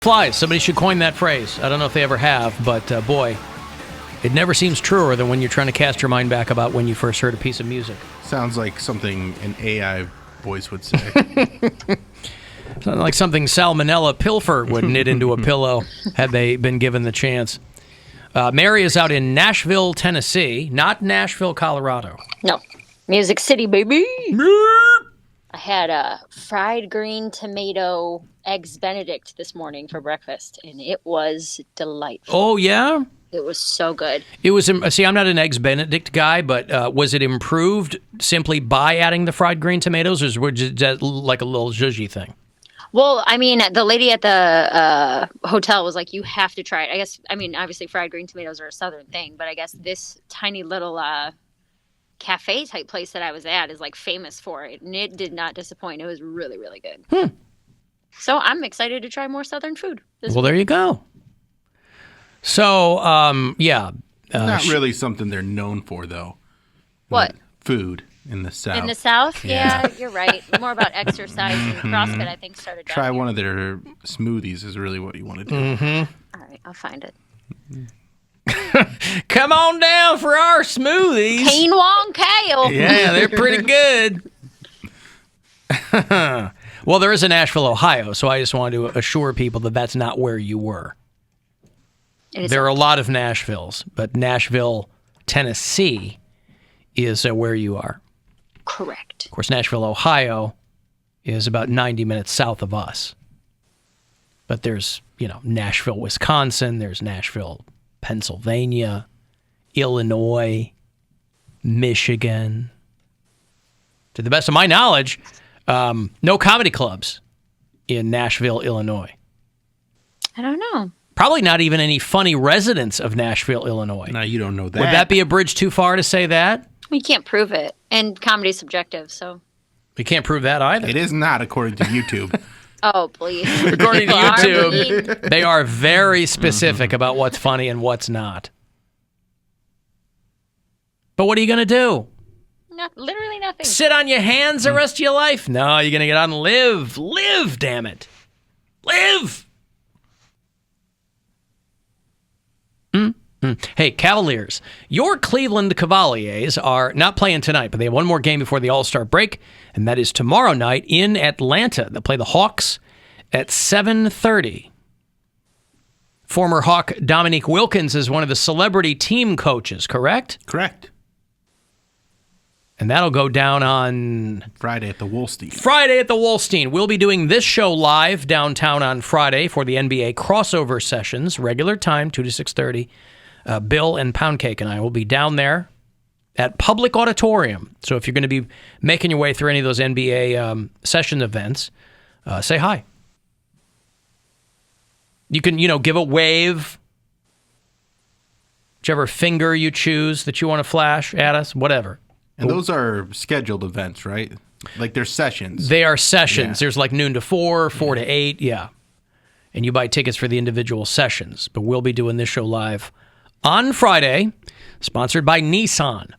Flies. Somebody should coin that phrase. I don't know if they ever have, but boy, it never seems truer than when you're trying to cast your mind back about when you first heard a piece of music. Sounds like something an AI voice would say. Sounds like something Salmonella Pilfer would knit into a pillow had they been given the chance. Mary is out in Nashville, Tennessee, not Nashville, Colorado. No. Music City, baby. I had a fried green tomato eggs Benedict this morning for breakfast, and it was delightful. Oh, yeah? It was so good. It was. See, I'm not an eggs Benedict guy, but was it improved simply by adding the fried green tomatoes, or was it just like a little zhuzhy thing? Well, I mean, the lady at the hotel was like, you have to try it. I guess, I mean, obviously fried green tomatoes are a southern thing, but I guess this tiny little cafe type place that I was at is like famous for it, and it did not disappoint. It was really, really good. So I'm excited to try more southern food. Well, there you go. So, yeah. Not really something they're known for, though. What? Food in the South. In the South? Yeah, you're right. More about exercise and CrossFit, I think, started down Try here. one of their smoothies is really what you want to do. Mm-hmm. All right, I'll find it. Come on down for our smoothies. Quinoa kale. Yeah, they're pretty good. Well, there is a Nashville, Ohio, so I just wanted to assure people that that's not where you were. There are a lot of Nashvilles, but Nashville, Tennessee is where you are. Correct. Of course, Nashville, Ohio is about 90 minutes south of us. But there's, Nashville, Wisconsin, there's Nashville, Pennsylvania, Illinois, Michigan. To the best of my knowledge, no comedy clubs in Nashville, Illinois. I don't know. Probably not even any funny residents of Nashville, Illinois. No, you don't know that. Would that be a bridge too far to say that? We can't prove it. And comedy's subjective, so. We can't prove that either. It is not, according to YouTube. Oh, please. According to YouTube, they are very specific about what's funny and what's not. But what are you going to do? Literally nothing. Sit on your hands the rest of your life? No, you're going to get out and live. Live, damn it. Live! Hey, Cavaliers, your Cleveland Cavaliers are not playing tonight, but they have one more game before the All-Star break, and that is tomorrow night in Atlanta. They'll play the Hawks at 7:30. Former Hawk Dominique Wilkins is one of the celebrity team coaches, correct? Correct. And that'll go down on Friday at the Wolstein. Friday at the Wolstein. We'll be doing this show live downtown on Friday for the NBA crossover sessions, regular time, 2 to 6:30. Bill and Poundcake and I will be down there at Public Auditorium. So if you're going to be making your way through any of those NBA session events, say hi. You can, give a wave, whichever finger you choose that you want to flash at us, whatever. And those are scheduled events, right? Like they're sessions. They are sessions. Yeah. There's like noon to 4, 4 to 8, yeah. And you buy tickets for the individual sessions. But we'll be doing this show live on Friday, sponsored by Nissan.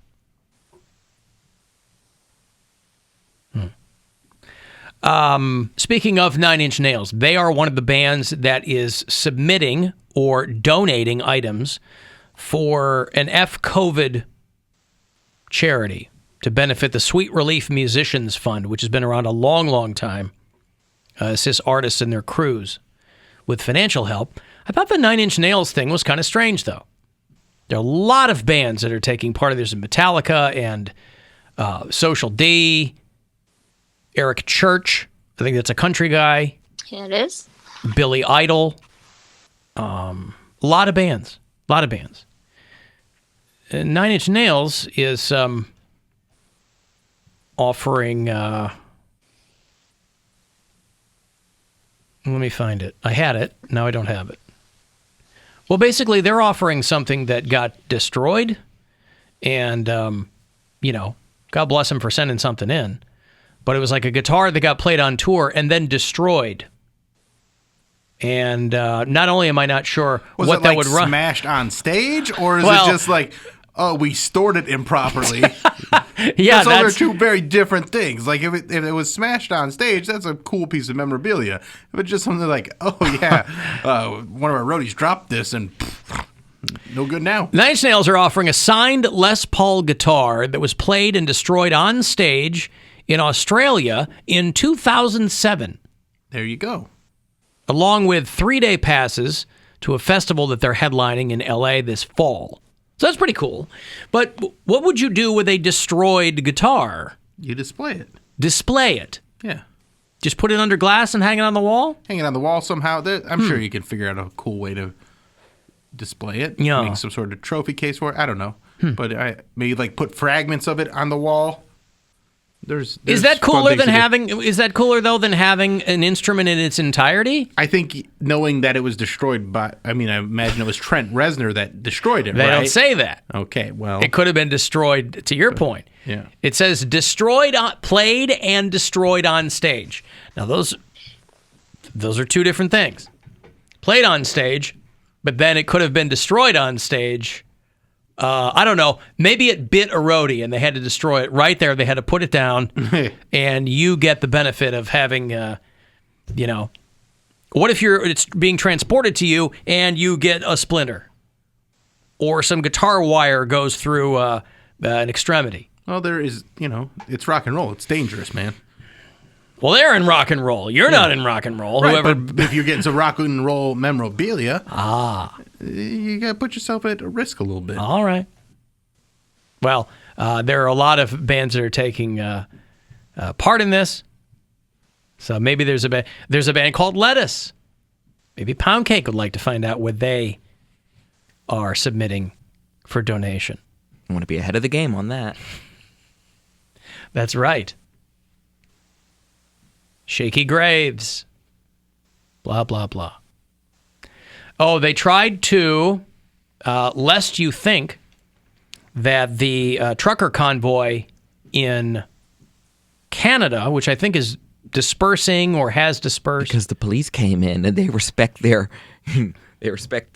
Speaking of Nine Inch Nails, they are one of the bands that is submitting or donating items for an F-COVID charity to benefit the Sweet Relief Musicians Fund, which has been around a long, long time. Assists artists and their crews with financial help. I thought the Nine Inch Nails thing was kind of strange, though. There are a lot of bands that are taking part of this. Metallica and Social D, Eric Church. I think that's a country guy. Yeah, it is. Billy Idol. A lot of bands. And Nine Inch Nails is offering... let me find it. I had it. Now I don't have it. Well, basically, they're offering something that got destroyed. And, God bless them for sending something in. But it was like a guitar that got played on tour and then destroyed. And not only am I not sure what that would run. Smashed on stage? Or is it just like, oh, we stored it improperly? Yeah, those are two very different things. Like if it was smashed on stage, that's a cool piece of memorabilia. If it's just something like, oh yeah, one of our roadies dropped this and no good now. Nine Inch Nails are offering a signed Les Paul guitar that was played and destroyed on stage in Australia in 2007. There you go. Along with 3-day passes to a festival that they're headlining in LA this fall. So that's pretty cool. But what would you do with a destroyed guitar? You display it. Display it. Yeah. Just put it under glass and hang it on the wall? Hang it on the wall somehow. I'm sure you can figure out a cool way to display it. Yeah. Make some sort of trophy case for it. I don't know. But maybe like put fragments of it on the wall. There's is that cooler than having? Is that cooler though than having an instrument in its entirety? I think knowing that it was destroyed by, I imagine it was Trent Reznor that destroyed it. They right? don't say that. Okay, well, It could have been destroyed. To your point, yeah. It says destroyed, played and destroyed on stage. Now those are two different things. Played on stage, but then it could have been destroyed on stage. I don't know. Maybe it bit a roadie and they had to destroy it right there. They had to put it down, and you get the benefit of having, what if it's being transported to you and you get a splinter, or some guitar wire goes through an extremity? Well, there is, it's rock and roll. It's dangerous, man. Well, they're in rock and roll. You're not in rock and roll. Right, Whoever. but if you're getting some rock and roll memorabilia, you got to put yourself at risk a little bit. All right. Well, there are a lot of bands that are taking part in this. So maybe there's a band called Lettuce. Maybe Poundcake would like to find out what they are submitting for donation. I want to be ahead of the game on that. That's right. Shaky Graves. Blah, blah, blah. Oh, they tried to, lest you think that the trucker convoy in Canada, which I think is dispersing or has dispersed. Because the police came in and they respect their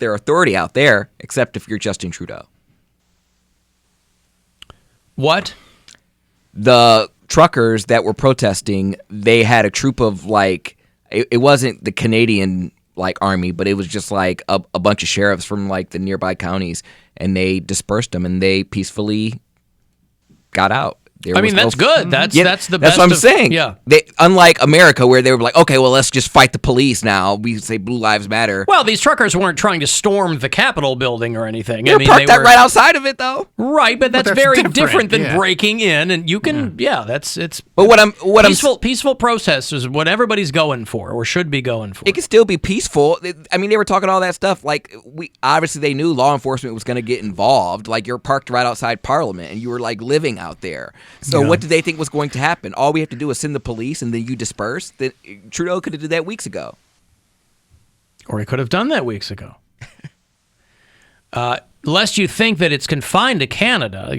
authority out there, except if you're Justin Trudeau. What? The truckers that were protesting, they had a troop of it wasn't the Canadian army, but it was just a bunch of sheriffs from the nearby counties, and they dispersed them and they peacefully got out. That's good. That's the best. That's what I'm saying. Yeah. Unlike America, where they were like, okay, well, let's just fight the police now. We say Blue Lives Matter. Well, these truckers weren't trying to storm the Capitol building or anything. They parked right outside of it, though. Right, but that's very different than breaking in, and you can, it's. But peaceful protest is what everybody's going for, or should be going for. It can still be peaceful. They were talking all that stuff. Obviously they knew law enforcement was going to get involved. You're parked right outside Parliament, and you were living out there. So what did they think was going to happen? All we have to do is send the police, and then you disperse. Trudeau could have did that weeks ago. Or he could have done that weeks ago. Lest you think that it's confined to Canada,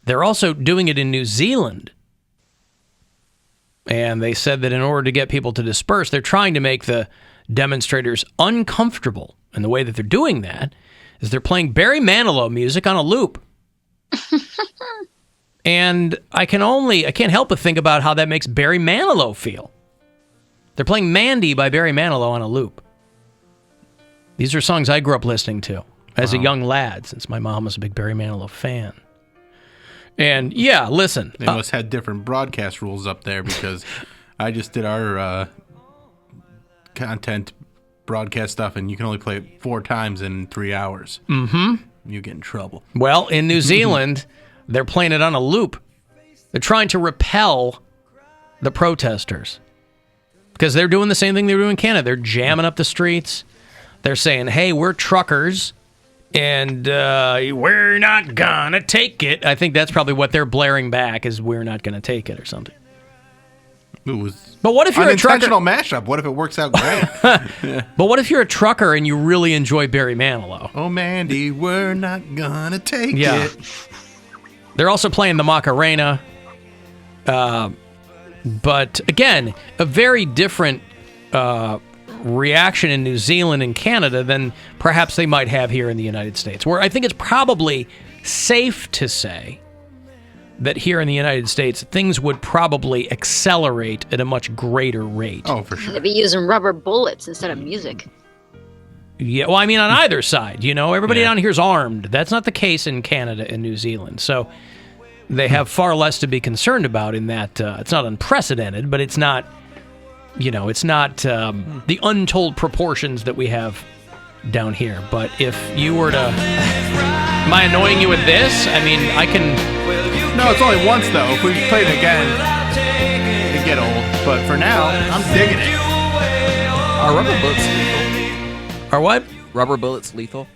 they're also doing it in New Zealand. And they said that in order to get people to disperse, they're trying to make the demonstrators uncomfortable. And the way that they're doing that is they're playing Barry Manilow music on a loop. And I can't help but think about how that makes Barry Manilow feel. They're playing Mandy by Barry Manilow on a loop. These are songs I grew up listening to as a young lad, since my mom was a big Barry Manilow fan. And yeah, listen. They must have different broadcast rules up there, because I just did our content broadcast stuff, and you can only play it 4 times in 3 hours. Mm-hmm. You get in trouble. Well, in New Zealand, they're playing it on a loop. They're trying to repel the protesters, because they're doing the same thing they were doing in Canada. They're jamming up the streets. They're saying, hey, we're truckers, and we're not gonna take it. I think that's probably what they're blaring back, is we're not gonna take it or something. It was but what if you're a trucker? Unintentional mashup. What if it works out great? But what if you're a trucker and you really enjoy Barry Manilow? Oh, Mandy, we're not gonna take it. They're also playing the Macarena. But again, a very different reaction in New Zealand and Canada than perhaps they might have here in the United States, where I think it's probably safe to say that here in the United States, things would probably accelerate at a much greater rate. Oh, for sure. They'd be using rubber bullets instead of music. Yeah, well, I mean, on either side, everybody down here is armed. That's not the case in Canada and New Zealand. So they have far less to be concerned about in that it's not unprecedented, but it's not, it's not the untold proportions that we have down here. But if you were to, am I annoying you with this? I mean, I can. No, it's only once though. If we play it again, it'd get old. But for now, I'm digging it. Are rubber bullets lethal? Or what? Rubber bullets lethal?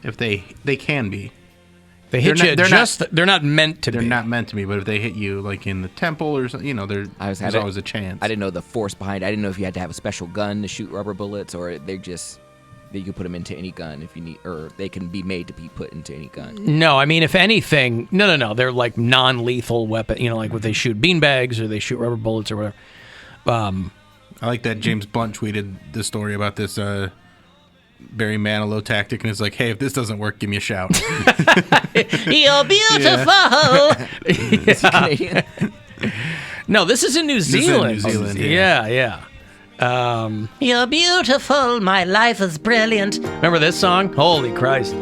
If they can be. They hit you they're not meant to be. They're not meant to be, but if they hit you like in the temple or something, there's always a chance. I didn't know the force behind it. I didn't know if you had to have a special gun to shoot rubber bullets, or you could put them into any gun if you need, or they can be made to be put into any gun. No, I mean, if anything, no. They're like non-lethal weapon, like when they shoot beanbags or they shoot rubber bullets or whatever. I like that James Blunt tweeted the story about this Barry Manilow tactic, and it's like, hey, if this doesn't work, give me a shout. You're beautiful. Yeah. No, this is in New Zealand. This is in New Zealand, yeah. You're beautiful, my life is brilliant. Remember this song? Holy Christ.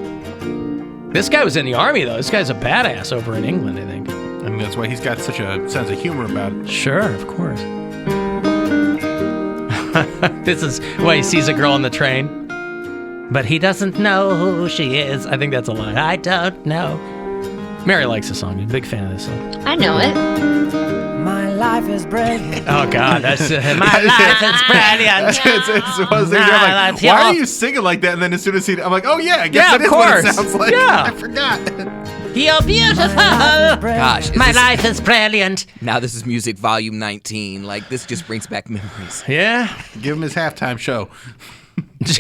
This guy was in the army, though. This guy's a badass over in England, I think. I mean, that's why he's got such a sense of humor about it. Sure, of course. This is why he sees a girl on the train. But he doesn't know who she is. I think that's a line. I don't know. Mary likes the song. You're a big fan of this song. I know it. My life is brilliant. Oh, God. That's my life is brilliant. It's one of those things where I'm like, why are you singing like that? And then as soon as I'm like, oh, yeah, I guess that is what it sounds like. Yeah. I forgot. You're beautiful. Gosh. My life is brilliant. Now this is music volume 19. Like, this just brings back memories. Yeah. Give him his halftime show.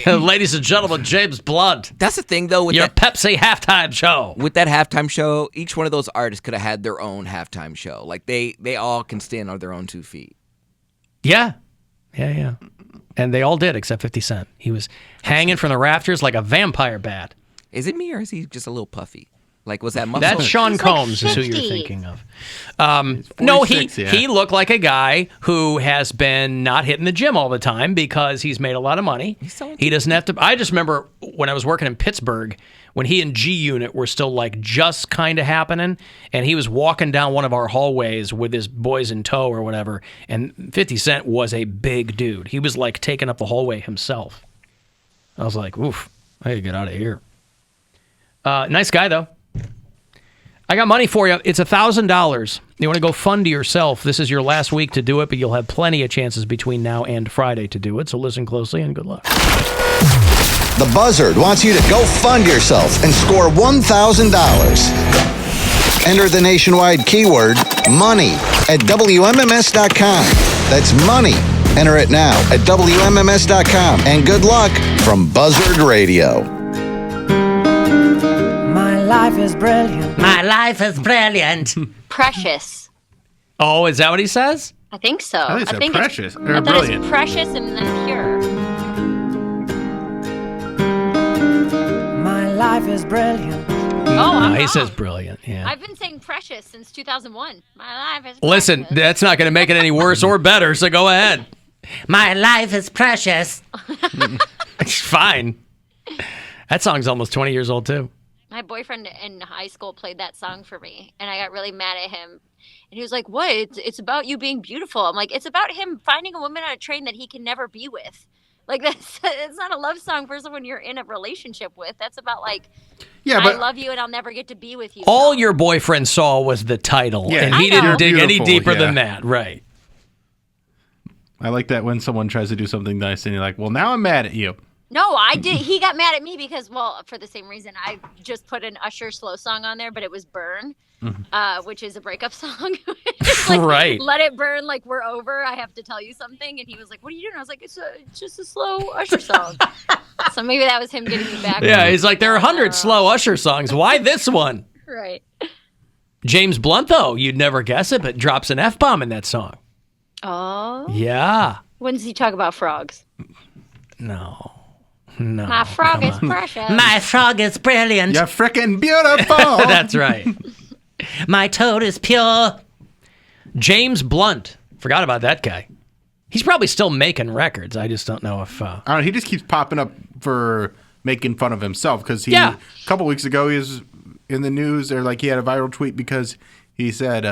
Ladies and gentlemen, James Blunt. That's the thing, though, with Your Pepsi halftime show. With that halftime show, each one of those artists could have had their own halftime show. Like, they all can stand on their own 2 feet. Yeah. And they all did, except 50 Cent. He was hanging from the rafters like a vampire bat. Is it me, or is he just a little puffy? Like, was that muscle? That's Sean He's Combs like is who you're 50. thinking of. 46, No, yeah. he looked like a guy who has been not hitting the gym all the time because he's made a lot of money. He doesn't have to. I just remember when I was working in Pittsburgh, when he and G Unit were still like just kind of happening, and he was walking down one of our hallways with his boys in tow or whatever, and 50 Cent was a big dude. He was like taking up the hallway himself. I was like, oof, I gotta get out of here. Nice guy, though. I got money for you. It's $1,000. You want to go fund to yourself. This is your last week to do it, but you'll have plenty of chances between now and Friday to do it. So listen closely and good luck. The Buzzard wants you to go fund yourself and score $1,000. Enter the nationwide keyword money at WMMS.com. That's money. Enter it now at WMMS.com. And good luck from Buzzard Radio. My life is brilliant. My life is brilliant. Precious. Oh, is that what he says? I think so. I think it's precious. Or I thought brilliant. it's precious and then pure. My life is brilliant. Oh, I'm He wrong. says brilliant. Yeah. I've been saying precious since 2001. My life is Listen, precious. that's not going to make it any worse or better, so go ahead. My life is precious. It's fine. That song's almost 20 years old, too. My boyfriend in high school played that song for me, and I got really mad at him. And he was like, what? It's about you being beautiful. I'm like, it's about him finding a woman on a train that he can never be with. Like, it's not a love song for someone you're in a relationship with. That's about, like, Yeah, I but love you and I'll never get to be with you. All your boyfriend saw was the title, Yeah. and he I know. didn't dig any Beautiful, deeper yeah. than that. Right. I like that when someone tries to do something nice and you're like, well, now I'm mad at you. No, I did. He got mad at me because, well, for the same reason, I just put an Usher slow song on there, but it was Burn, which is a breakup song. It's like, Right. Let it burn, like we're over. I have to tell you something. And he was like, what are you doing? I was like, it's just a slow Usher song. So maybe that was him getting me back. Yeah, he's like, there are 100 slow Usher songs. Why this one? Right. James Blunt, though, you'd never guess it, but drops an F-bomb in that song. Oh. Yeah. When does he talk about frogs? No. My frog is precious. My frog is brilliant. You're freaking beautiful. That's right. My toad is pure. James Blunt. Forgot about that guy. He's probably still making records. I just don't know if... I don't know, he just keeps popping up for making fun of himself because a couple weeks ago he was in the news, or like he had a viral tweet because he said,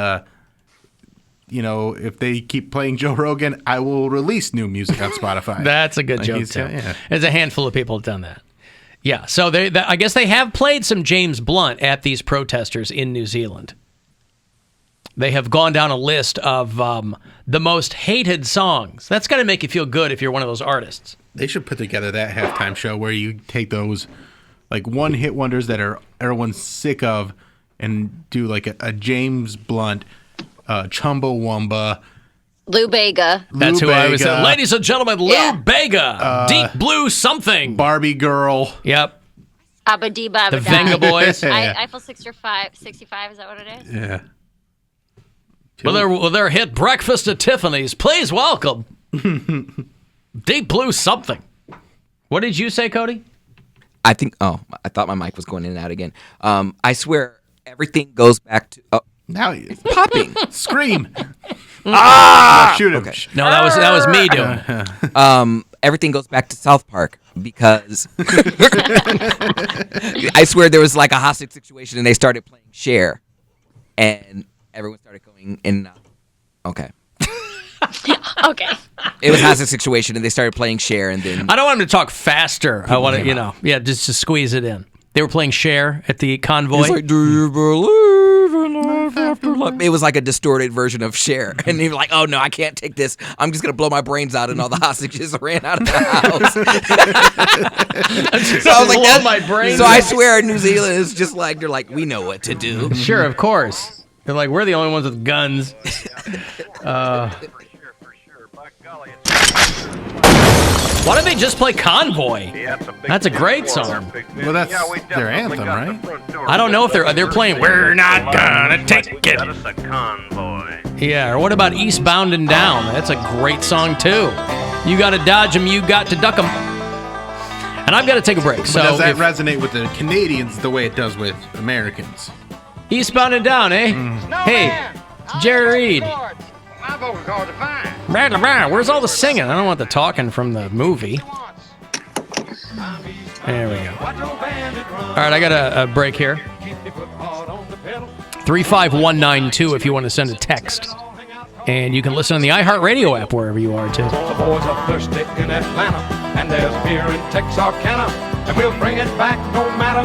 if they keep playing Joe Rogan, I will release new music on Spotify. That's a good joke, too. There's a handful of people have done that. Yeah, so I guess they have played some James Blunt at these protesters in New Zealand. They have gone down a list of the most hated songs. That's got to make you feel good if you're one of those artists. They should put together that halftime show where you take those like one-hit wonders that everyone's sick of and do like a James Blunt, Chumbawamba. Lou Bega. That's who I was saying. Ladies and gentlemen, Lou Bega. Deep Blue something. Barbie Girl. Yep. Abba-dee Babba. The Venga Boys. Eiffel 65, is that what it is? Yeah. Well, their hit Breakfast at Tiffany's. Please welcome Deep Blue something. What did you say, Cody? I thought my mic was going in and out again. I swear everything goes back to... Now it's popping. Scream. Shoot him. Okay. No, that was me doing. Everything goes back to South Park because I swear there was like a hostage situation and they started playing Cher and everyone started going in and out. Okay. Okay. It was a hostage situation and they started playing Cher and then... I don't want him to talk faster. I want to, just to squeeze it in. They were playing Cher at the convoy. It's like, do you believe in life after life? It was like a distorted version of Cher. And they were like, oh, no, I can't take this. I'm just going to blow my brains out. And all the hostages ran out of the house. So I was like, my brains so I swear New Zealand is just like, they're like, we know what to do. Sure, of course. They're like, we're the only ones with guns. Why don't they just play Convoy? That's a great song. Well, that's their anthem, right? I don't know if they're playing We're Not Gonna Take It. Yeah, or what about Eastbound and Down? That's a great song, too. You got to dodge them, you got to duck them. And I've got to take a break. But does that resonate with the Canadians the way it does with Americans? Eastbound and Down, eh? Hey, Jerry Reed. Where's all the singing? I don't want the talking from the movie. There we go. All right, I got a break here. 35192 if you want to send a text. And you can listen on the iHeartRadio app wherever you are, too. The boys are thirsty in Atlanta, and there's beer in Texarkana, and we'll bring it back no matter